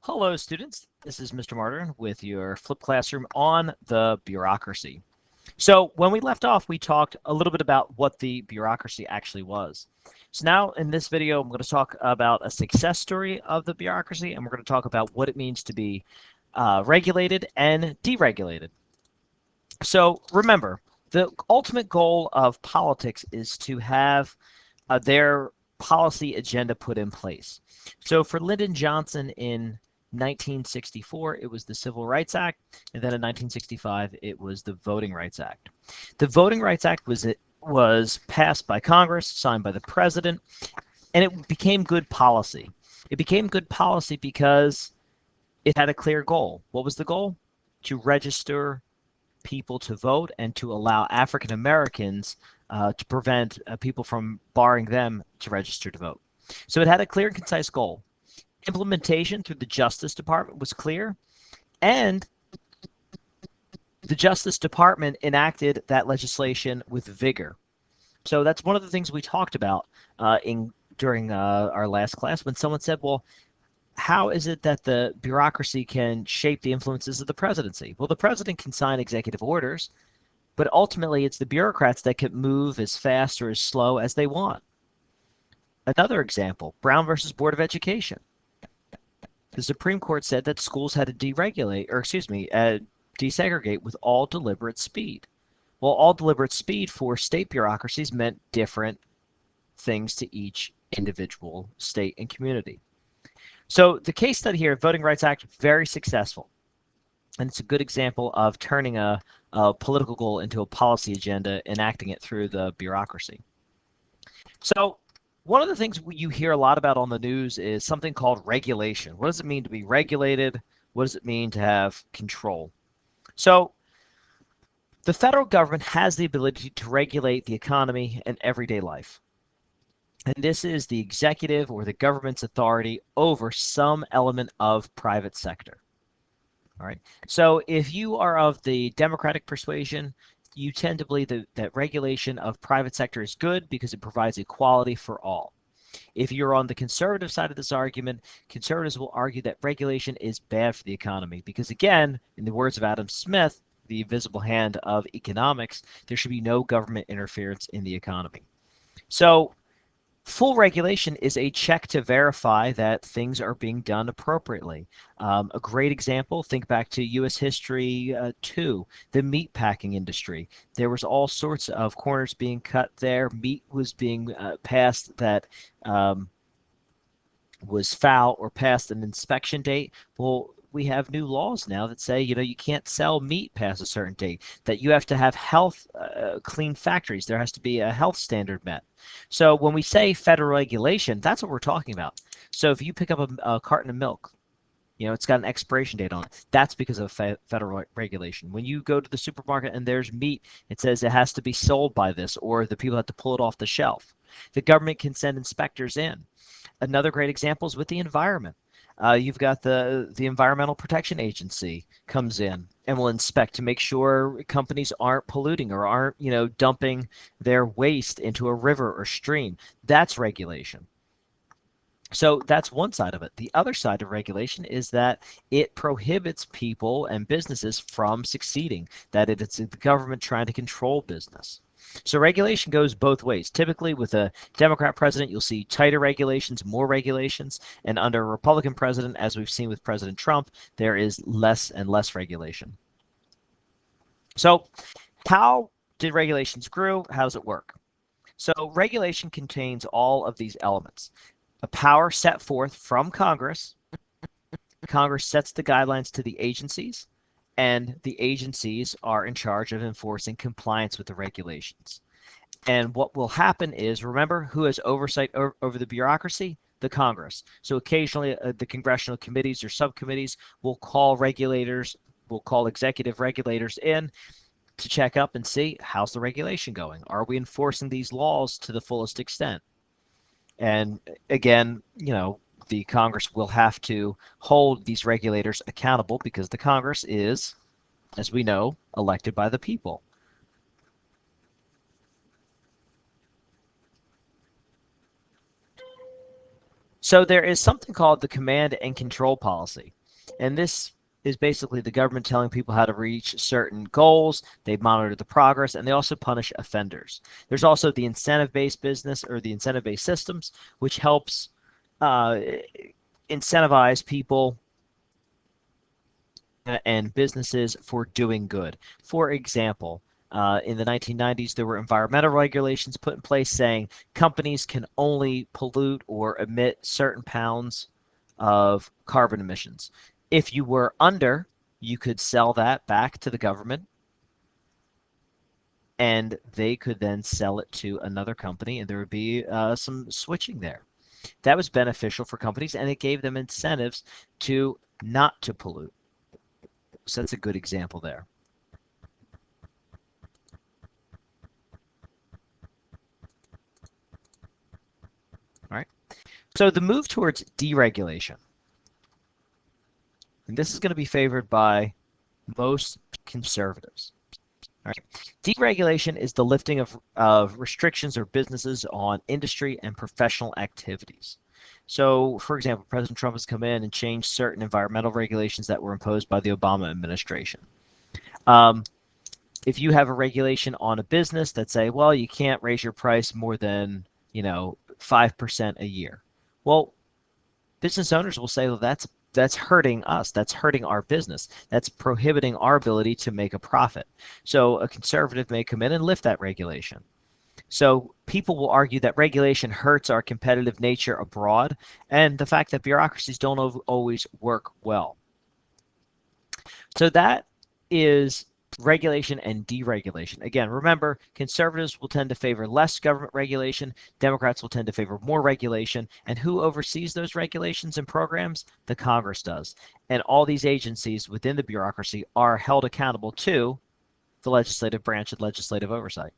Hello, students. This is Mr. Martin with your flip classroom on the bureaucracy. So when we left off, we talked a little bit about what the bureaucracy actually was. So now in this video, I'm going to talk about a success story of the bureaucracy, and we're going to talk about what it means to be regulated and deregulated. So remember, the ultimate goal of politics is to have their policy agenda put in place. So for Lyndon Johnson in 1964, it was the Civil Rights Act, and then in 1965, it was the Voting Rights Act. The Voting Rights Act was passed by Congress, signed by the president, and it became good policy. It became good policy because it had a clear goal. What was the goal? To register people to vote and to allow African Americans to prevent people from barring them to register to vote. So it had a clear and concise goal. Implementation through the Justice Department was clear, and the Justice Department enacted that legislation with vigor. So that's one of the things we talked about during our last class when someone said, well, how is it that the bureaucracy can shape the influences of the presidency? Well, the president can sign executive orders, but ultimately it's the bureaucrats that can move as fast or as slow as they want. Another example, Brown versus Board of Education. The Supreme Court said that schools had to desegregate with all deliberate speed. Well, all deliberate speed for state bureaucracies meant different things to each individual state and community. So the case study here, Voting Rights Act, very successful. And it's a good example of turning a political goal into a policy agenda, enacting it through the bureaucracy. So one of the things you hear a lot about on the news is something called regulation. What does it mean to be regulated? What does it mean to have control? So the federal government has the ability to regulate the economy and everyday life. And this is the executive or the government's authority over some element of private sector. All right. So if you are of the Democratic persuasion, you tend to believe that regulation of private sector is good because it provides equality for all. If you're on the conservative side of this argument, conservatives will argue that regulation is bad for the economy because, again, in the words of Adam Smith, the invisible hand of economics, there should be no government interference in the economy. So full regulation is a check to verify that things are being done appropriately. A great example, think back to U.S. history 2, the meat packing industry. There was all sorts of corners being cut there. Meat was being passed that was foul or past an inspection date. Well, we have new laws now that say, you can't sell meat past a certain date, that you have to have health, clean factories. There has to be a health standard met. So when we say federal regulation, that's what we're talking about. So if you pick up a carton of milk, it's got an expiration date on it. That's because of federal regulation. When you go to the supermarket and there's meat, it says it has to be sold by this, or the people have to pull it off the shelf. The government can send inspectors in. Another great example is with the environment. You've got the Environmental Protection Agency comes in and will inspect to make sure companies aren't polluting or aren't, dumping their waste into a river or stream. That's regulation. So that's one side of it. The other side of regulation is that it prohibits people and businesses from succeeding, that it's the government trying to control business. So regulation goes both ways. Typically, with a Democrat president, you'll see tighter regulations, more regulations, and under a Republican president, as we've seen with President Trump, there is less and less regulation. So how did regulations grow? How does it work? So regulation contains all of these elements. A power set forth from Congress. Congress sets the guidelines to the agencies, and the agencies are in charge of enforcing compliance with the regulations. And what will happen is, remember, who has oversight over the bureaucracy? The Congress. So occasionally the congressional committees or subcommittees will call executive regulators in to check up and see, how's the regulation going? Are we enforcing these laws to the fullest extent? And again, the Congress will have to hold these regulators accountable because the Congress is, as we know, elected by the people. So there is something called the command and control policy. And this is basically the government telling people how to reach certain goals. They monitor the progress, and they also punish offenders. There's also the incentive-based business, or the incentive-based systems, which helps uh, incentivize people and businesses for doing good. For example, in the 1990s, there were environmental regulations put in place saying companies can only pollute or emit certain pounds of carbon emissions. If you were under, you could sell that back to the government, and they could then sell it to another company, and there would be some switching there. That was beneficial for companies, and it gave them incentives to not to pollute. So that's a good example there. All right. So the move towards deregulation, and this is going to be favored by most conservatives. All right. Deregulation is the lifting of restrictions or businesses on industry and professional activities. So, for example, President Trump has come in and changed certain environmental regulations that were imposed by the Obama administration. Um, if you have a regulation on a business that say, well, you can't raise your price more than, 5% a year. Well, business owners will say, well, that's hurting us. That's hurting our business. That's prohibiting our ability to make a profit. So a conservative may come in and lift that regulation. So people will argue that regulation hurts our competitive nature abroad, and the fact that bureaucracies don't always work well. So that is regulation and deregulation. Again, remember, conservatives will tend to favor less government regulation, Democrats will tend to favor more regulation, and who oversees those regulations and programs? The Congress does. And all these agencies within the bureaucracy are held accountable to the legislative branch and legislative oversight.